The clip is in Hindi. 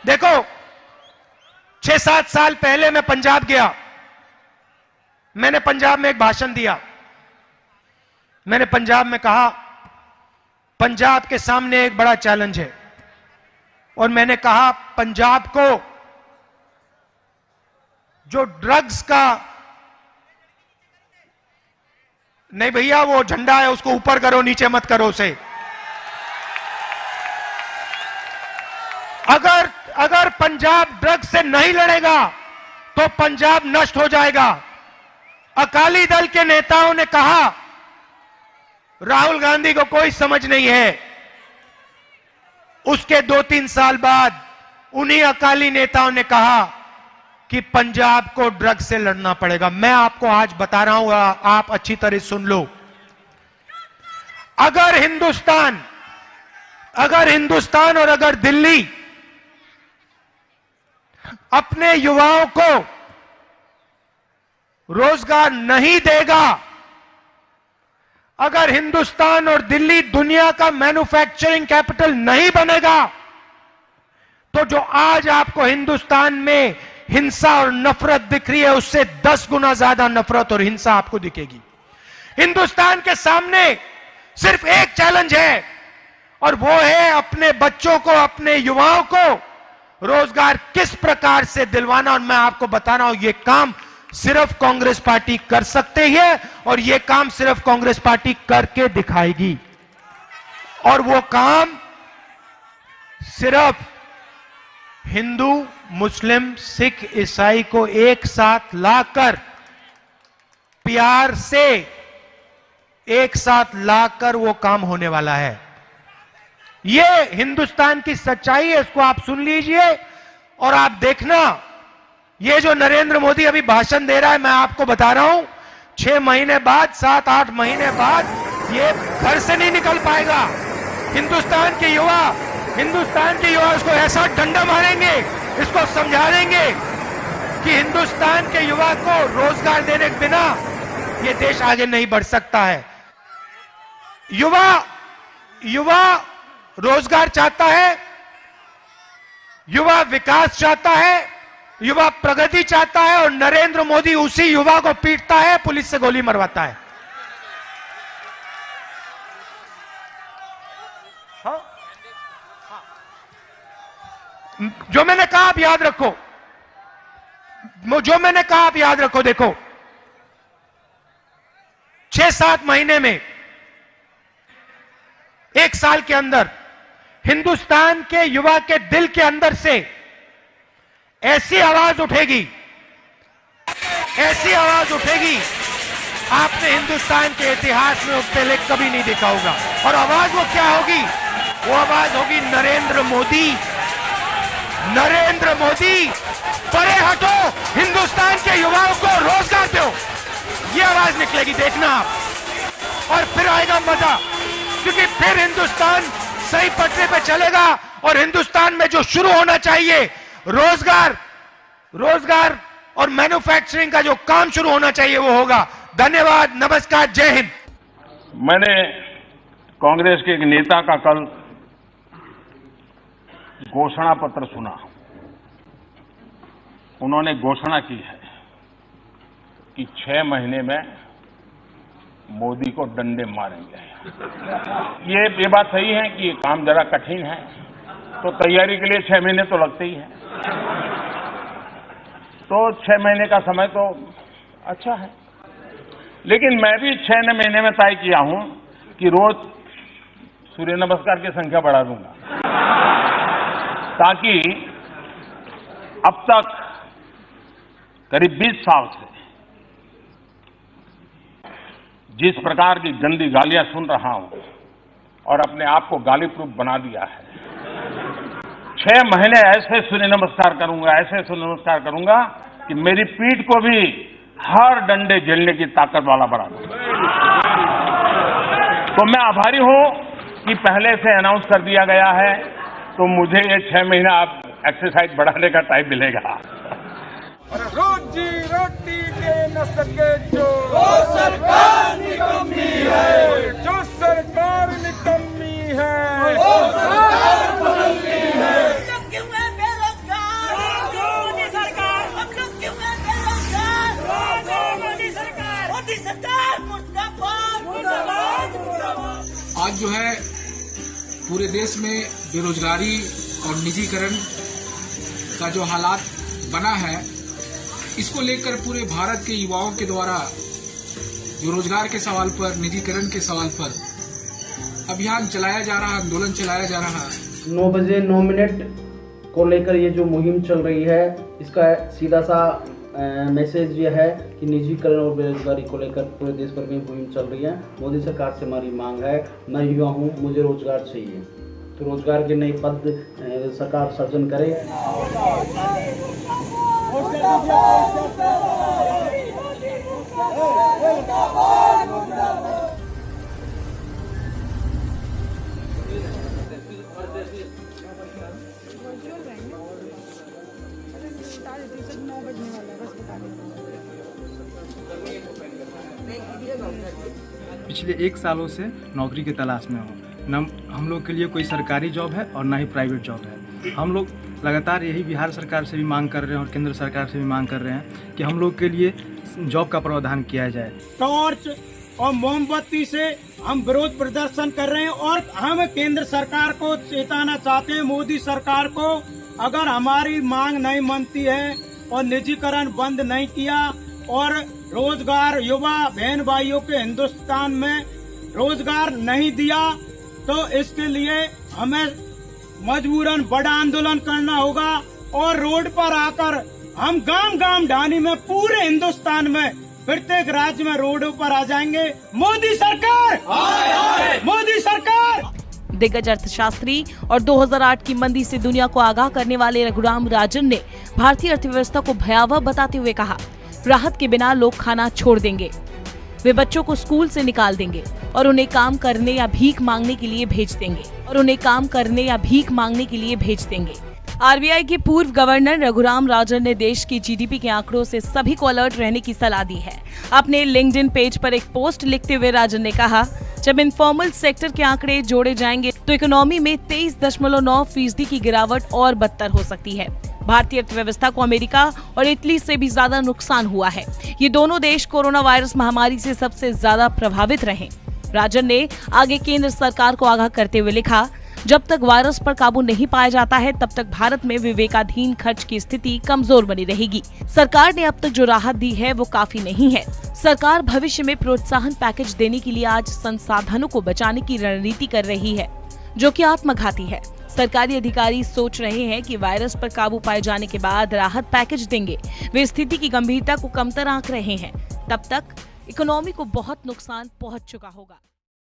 देखो, 6-7 साल पहले मैं पंजाब गया। मैंने पंजाब में एक भाषण दिया। मैंने पंजाब में कहा, पंजाब के सामने एक बड़ा चैलेंज है, और मैंने कहा पंजाब को जो ड्रग्स का, नहीं भैया वो झंडा है उसको ऊपर करो, नीचे मत करो उसे। अगर पंजाब ड्रग्स से नहीं लड़ेगा तो पंजाब नष्ट हो जाएगा। अकाली दल के नेताओं ने कहा राहुल गांधी को कोई समझ नहीं है। उसके 2-3 साल बाद उन्हीं अकाली नेताओं ने कहा कि पंजाब को ड्रग्स से लड़ना पड़ेगा। मैं आपको आज बता रहा हूं, आप अच्छी तरह सुन लो। अगर हिंदुस्तान और अगर दिल्ली अपने युवाओं को रोजगार नहीं देगा, अगर हिंदुस्तान और दिल्ली दुनिया का मैन्युफैक्चरिंग कैपिटल नहीं बनेगा, तो जो आज आपको हिंदुस्तान में हिंसा और नफरत दिख रही है, उससे 10 गुना ज्यादा नफरत और हिंसा आपको दिखेगी। हिंदुस्तान के सामने सिर्फ एक चैलेंज है, और वो है अपने बच्चों को, अपने युवाओं को रोजगार किस प्रकार से दिलवाना। और मैं आपको बता रहा हूं, यह काम सिर्फ कांग्रेस पार्टी कर सकते है, और यह काम सिर्फ कांग्रेस पार्टी करके दिखाएगी। और वो काम सिर्फ हिंदू, मुस्लिम, सिख, ईसाई को एक साथ लाकर, प्यार से एक साथ लाकर वो काम होने वाला है। ये हिंदुस्तान की सच्चाई है, इसको आप सुन लीजिए और आप देखना। ये जो नरेंद्र मोदी अभी भाषण दे रहा है, मैं आपको बता रहा हूं, 6 महीने बाद, 7-8 महीने बाद ये घर से नहीं निकल पाएगा। हिंदुस्तान के युवा उसको ऐसा डंडा मारेंगे, इसको समझा देंगे कि हिंदुस्तान के युवा को रोजगार देने के बिना ये देश आगे नहीं बढ़ सकता है। युवा रोजगार चाहता है, युवा विकास चाहता है, युवा प्रगति चाहता है, और नरेंद्र मोदी उसी युवा को पीटता है, पुलिस से गोली मरवाता है। हाँ? जो मैंने कहा आप याद रखो, देखो 6-7 महीने में, 1 साल के अंदर हिंदुस्तान के युवा के दिल के अंदर से ऐसी आवाज उठेगी, आपने हिंदुस्तान के इतिहास में उससे पहले कभी नहीं देखा होगा। और आवाज वो क्या होगी? वो आवाज होगी नरेंद्र मोदी परे हटो, हिंदुस्तान के युवाओं को रोजगार दो। ये आवाज निकलेगी, देखना आप। और फिर आएगा मजा, क्योंकि फिर हिंदुस्तान सही पटरी पे चलेगा, और हिंदुस्तान में जो शुरू होना चाहिए रोजगार और मैन्युफैक्चरिंग का जो काम शुरू होना चाहिए वो होगा। धन्यवाद, नमस्कार, जय हिंद। मैंने कांग्रेस के एक नेता का कल घोषणा पत्र सुना। उन्होंने घोषणा की है कि 6 महीने में मोदी को डंडे मारेंगे। ये बात सही है कि ये काम जरा कठिन है, तो तैयारी के लिए 6 महीने तो लगते ही हैं। तो 6 महीने का समय तो अच्छा है, लेकिन मैं भी 6 महीने में तय किया हूं कि रोज सूर्य नमस्कार की संख्या बढ़ा दूंगा, ताकि अब तक करीब 20 साल से जिस प्रकार की गंदी गालियां सुन रहा हूं और अपने आप को गाली प्रूफ बना दिया है, 6 महीने ऐसे सूर्य नमस्कार करूंगा कि मेरी पीठ को भी हर डंडे झेलने की ताकत वाला बना दूंगा। तो मैं आभारी हूं कि पहले से अनाउंस कर दिया गया है, तो मुझे ये 6 महीना आप एक्सरसाइज बढ़ाने का टाइम मिलेगा। रोजी रोटी दे न सके जो सरकार निकम्मी है, जो सरकार निकम्मी है, वो सरकार बदलनी है। जो है पूरे देश में बेरोजगारी और निजीकरण का जो हालात बना है, इसको लेकर पूरे भारत के युवाओं के द्वारा जो रोजगार के सवाल पर, निजीकरण के सवाल पर अभियान चलाया जा रहा, आंदोलन चलाया जा रहा है। 9 बजे 9 मिनट को लेकर ये जो मुहिम चल रही है, इसका सीधा सा मैसेज ये है कि निजीकरण और बेरोजगारी को लेकर पूरे देश भर में मुहिम चल रही है। मोदी सरकार से हमारी मांग है, मैं युवा हूँ, मुझे रोजगार चाहिए, तो रोजगार के नए पद सरकार सर्जन करे। पिछले 1 सालों से नौकरी की तलाश में हो, न हम लोग के लिए कोई सरकारी जॉब है और ना ही प्राइवेट जॉब है। हम लोग लगातार यही बिहार सरकार से भी मांग कर रहे हैं और केंद्र सरकार से भी मांग कर रहे हैं कि हम लोग के लिए जॉब का प्रावधान किया जाए। टॉर्च और मोमबत्ती से हम विरोध प्रदर्शन कर रहे हैं और हम केंद्र सरकार को चेताना चाहते हैं, मोदी सरकार को, अगर हमारी मांग नहीं मानती है और निजीकरण बंद नहीं किया और रोजगार युवा बहन भाइयों के हिंदुस्तान में रोजगार नहीं दिया, तो इसके लिए हमें मजबूरन बड़ा आंदोलन करना होगा और रोड पर आकर हम गांव गांव ढानी में पूरे हिंदुस्तान में प्रत्येक राज्य में रोडों पर आ जाएंगे। मोदी सरकार, मोदी सरकार। दिग्गज अर्थशास्त्री और 2008 की मंदी से दुनिया को आगाह करने वाले रघुराम राजन ने भारतीय अर्थव्यवस्था को भयावह बताते हुए कहा, राहत के बिना लोग खाना छोड़ देंगे, वे बच्चों को स्कूल से निकाल देंगे और उन्हें काम करने या भीख मांगने के लिए भेज देंगे। आरबीआई के पूर्व गवर्नर रघुराम राजन ने देश की जीडीपी के आंकड़ों से सभी को अलर्ट रहने की सलाह दी है। अपने लिंक्डइन पेज पर एक पोस्ट लिखते हुए राजन ने कहा, जब इनफॉर्मल सेक्टर के आंकड़े जोड़े जाएंगे तो इकोनॉमी में 23.9% की गिरावट और बदतर हो सकती है। भारतीय अर्थव्यवस्था को अमेरिका और इटली से भी ज्यादा नुकसान हुआ है। ये दोनों देश कोरोना वायरस महामारी से सबसे ज्यादा प्रभावित रहे। राजन ने आगे केंद्र सरकार को आगाह करते हुए लिखा, जब तक वायरस पर काबू नहीं पाया जाता है तब तक भारत में विवेकाधीन खर्च की स्थिति कमजोर बनी रहेगी। सरकार ने अब तक जो राहत दी है वो काफी नहीं है। सरकार भविष्य में प्रोत्साहन पैकेज देने के लिए आज संसाधनों को बचाने की रणनीति कर रही है, जो कि आत्मघाती है। सरकारी अधिकारी सोच रहे हैं कि वायरस पर काबू पाए जाने के बाद राहत पैकेज देंगे। वे स्थिति की गंभीरता को कमतर आंक रहे हैं। तब तक इकोनॉमी को बहुत नुकसान पहुंच चुका होगा।